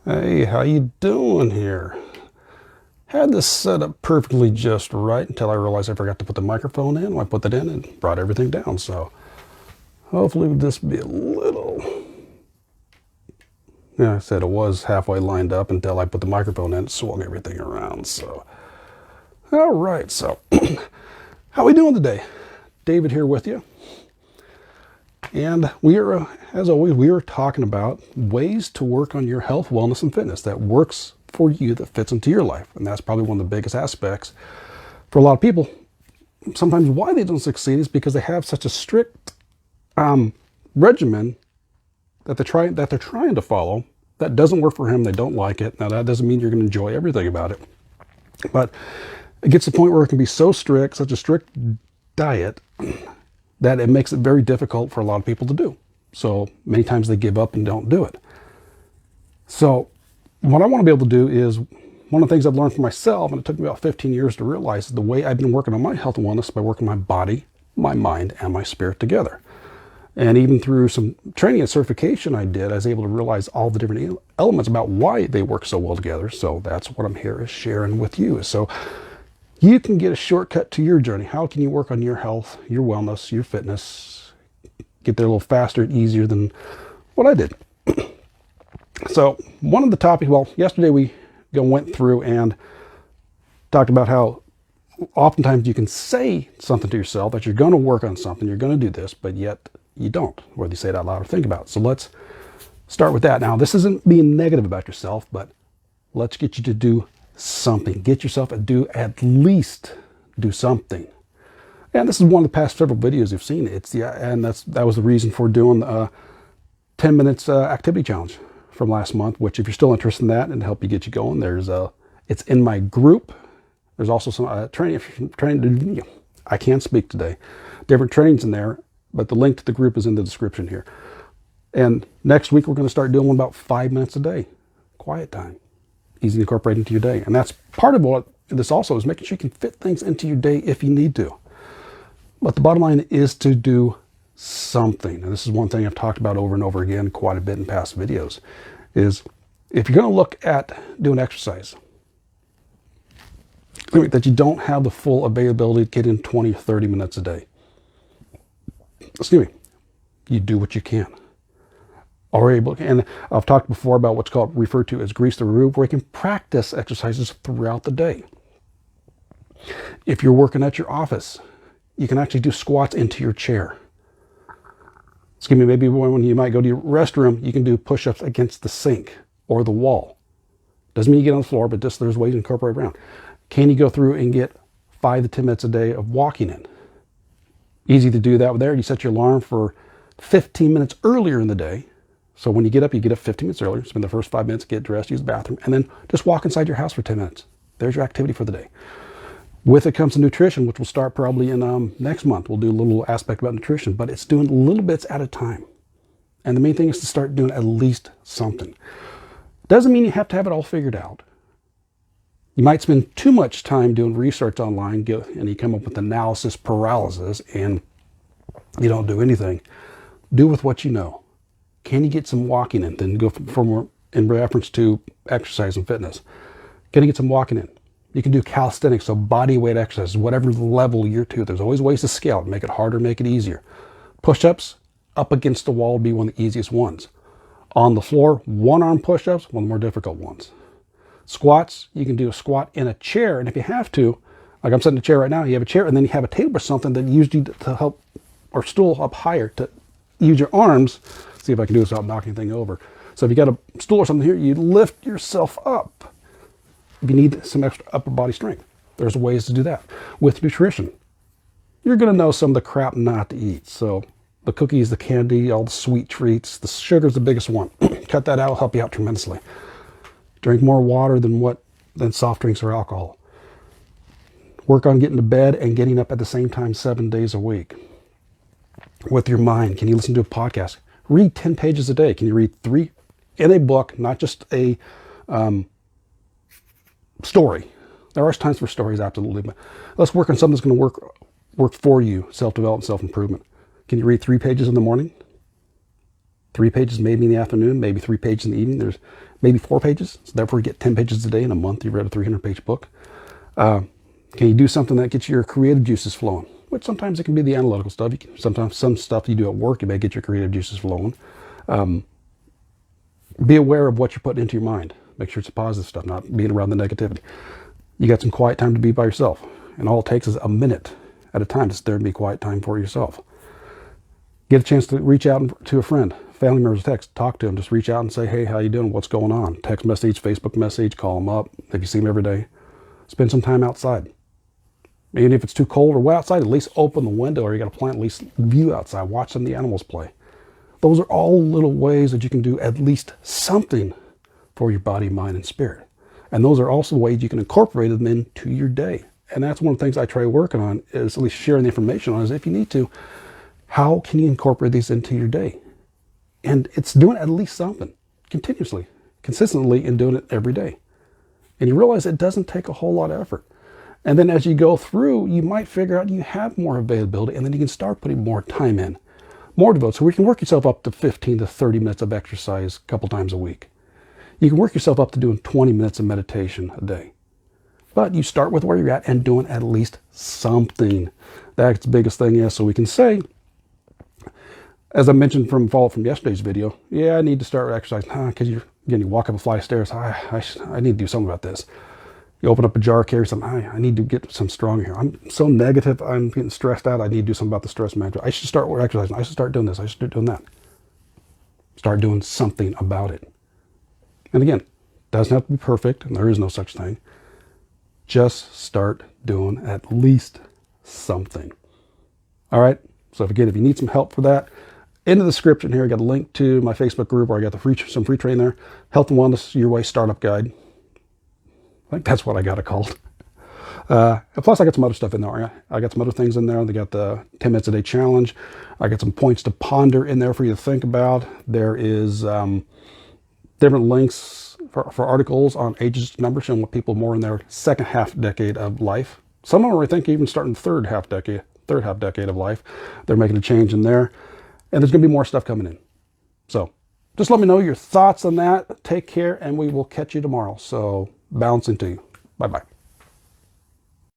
Hey, how you doing here? Had this set up perfectly just right until I realized I forgot to put the microphone in. I put that in and brought everything down. So hopefully this will be a little... Yeah, I said it was halfway lined up until I put the microphone in and swung everything around. So, all right. So how we doing today? David here with you. And we are, as always, we are talking about ways to work on your health, wellness, and fitness that works for you, that fits into your life. And that's probably one of the biggest aspects for a lot of people. Sometimes why they don't succeed is because they have such a strict regimen that they're trying to follow that doesn't work for him. They don't like it. Now that doesn't mean you're going to enjoy everything about it, but it gets to the point where it can be so strict, such a strict diet, that it makes it very difficult for a lot of people to do. So many times they give up and don't do it. So what I want to be able to do is, one of the things I've learned for myself, and it took me about 15 years to realize, is the way I've been working on my health and wellness by working my body, my mind, and my spirit together. And even through some training and certification I did, I was able to realize all the different elements about why they work so well together. So that's what I'm here is sharing with you. So you can get a shortcut to your journey. How can you work on your health, your wellness, your fitness, get there a little faster and easier than what I did? So one of the topics, well, yesterday we went through and talked about how oftentimes you can say something to yourself that you're going to work on something, you're going to do this, but yet you don't, whether you say it out loud or think about it. So let's start with that. Now, this isn't being negative about yourself, but let's get you to do something. Get yourself to do at least do something. And this is one of the past several videos you've seen. That was the reason for doing 10 minutes activity challenge from last month, which if you're still interested in that and help you get you going, it's in my group. There's also some training. I can't speak today. Different trainings in there, but the link to the group is in the description here. And next week we're going to start doing one about 5 minutes a day, quiet time, easy to incorporate into your day. And that's part of what this also is, making sure you can fit things into your day if you need to. But the bottom line is to do something. And this is one thing I've talked about over and over again quite a bit in past videos, is if you're going to look at doing exercise, that you don't have the full availability to get in 20 or 30 minutes a day. Excuse me. You do what you can. And I've talked before about what's referred to as grease the groove, where you can practice exercises throughout the day. If you're working at your office, you can actually do squats into your chair. Excuse me, maybe when you might go to your restroom, you can do push-ups against the sink or the wall. Doesn't mean you get on the floor, but just there's ways to incorporate around. Can you go through and get 5 to 10 minutes a day of walking in? Easy to do that there. You set your alarm for 15 minutes earlier in the day. So when you get up 15 minutes earlier, spend the first 5 minutes, get dressed, use the bathroom, and then just walk inside your house for 10 minutes. There's your activity for the day. With it comes to nutrition, which will start probably in next month. We'll do a little aspect about nutrition, but it's doing little bits at a time. And the main thing is to start doing at least something. Doesn't mean you have to have it all figured out. You might spend too much time doing research online and you come up with analysis paralysis and you don't do anything. Do with what you know. Can you get some walking in? Then go from in reference to exercise and fitness. Can you get some walking in? You can do calisthenics, so body weight exercises, whatever level you're to. There's always ways to scale it, make it harder, make it easier. Push-ups up against the wall would be one of the easiest ones. On the floor, one-arm push-ups, one of the more difficult ones. Squats, you can do a squat in a chair, and if you have to, like I'm sitting in a chair right now, you have a chair, and then you have a table or something that you use to help, or stool up higher to use your arms. See if I can do this without knocking anything over. So if you got a stool or something here, you lift yourself up. If you need some extra upper body strength, there's ways to do that. With nutrition, you're going to know some of the crap not to eat. So the cookies, the candy, all the sweet treats, the sugar's the biggest one. Cut that out, will help you out tremendously. Drink more water than soft drinks or alcohol. Work on getting to bed and getting up at the same time 7 days a week. With your mind, can you listen to a podcast? Read 10 pages a day. Can you read 3 in a book, not just a story? There are times for stories, absolutely, but let's work on something that's going to work for you, self-development, self-improvement. Can you read 3 pages in the morning? 3 pages maybe in the afternoon, maybe 3 pages in the evening. There's maybe 4 pages. So therefore, you get 10 pages a day. In a month, you've read a 300-page book. Can you do something that gets your creative juices flowing? Which sometimes it can be the analytical stuff. Sometimes some stuff you do at work, you may get your creative juices flowing. Be aware of what you're putting into your mind. Make sure it's positive stuff, not being around the negativity. You got some quiet time to be by yourself. And all it takes is a minute at a time to sit there and be quiet time for yourself. Get a chance to reach out to a friend, family members, text, talk to them. Just reach out and say, hey, how you doing? What's going on? Text message, Facebook message, call them up. If you see them every day, spend some time outside. Even if it's too cold or wet outside, at least open the window, or you got a plant, at least view outside, watch some of the animals play. Those are all little ways that you can do at least something for your body, mind, and spirit. And those are also ways you can incorporate them into your day. And that's one of the things I try working on, is at least sharing the information on, is if you need to, how can you incorporate these into your day? And it's doing at least something continuously, consistently, and doing it every day. And you realize it doesn't take a whole lot of effort. And then as you go through, you might figure out you have more availability, and then you can start putting more time in, more devoted. So we can work yourself up to 15 to 30 minutes of exercise a couple times a week. You can work yourself up to doing 20 minutes of meditation a day. But you start with where you're at and doing at least something. That's the biggest thing is, so we can say, as I mentioned from follow-up from yesterday's video, yeah, I need to start exercising. Because you walk up a flight of stairs, I need to do something about this. You open up a jar, carry something. I need to get some stronger here. I'm so negative. I'm getting stressed out. I need to do something about the stress management. I should start exercising. I should start doing this. I should start doing that. Start doing something about it. And again, it doesn't have to be perfect, and there is no such thing. Just start doing at least something. All right? So again, if you need some help for that, in the description here, I got a link to my Facebook group where I got some free training there. Health and Wellness Your Way Startup Guide. I think that's what I got it called. Plus, I got some other stuff in there. I got some other things in there. They got the 10 minutes a day challenge. I got some points to ponder in there for you to think about. There is different links for articles on ages, numbers, and what people more in their second half decade of life. Some of them, I think, even starting third half decade of life. They're making a change in there. And there's going to be more stuff coming in. So just let me know your thoughts on that. Take care, and we will catch you tomorrow. So balancing to you. Bye-bye.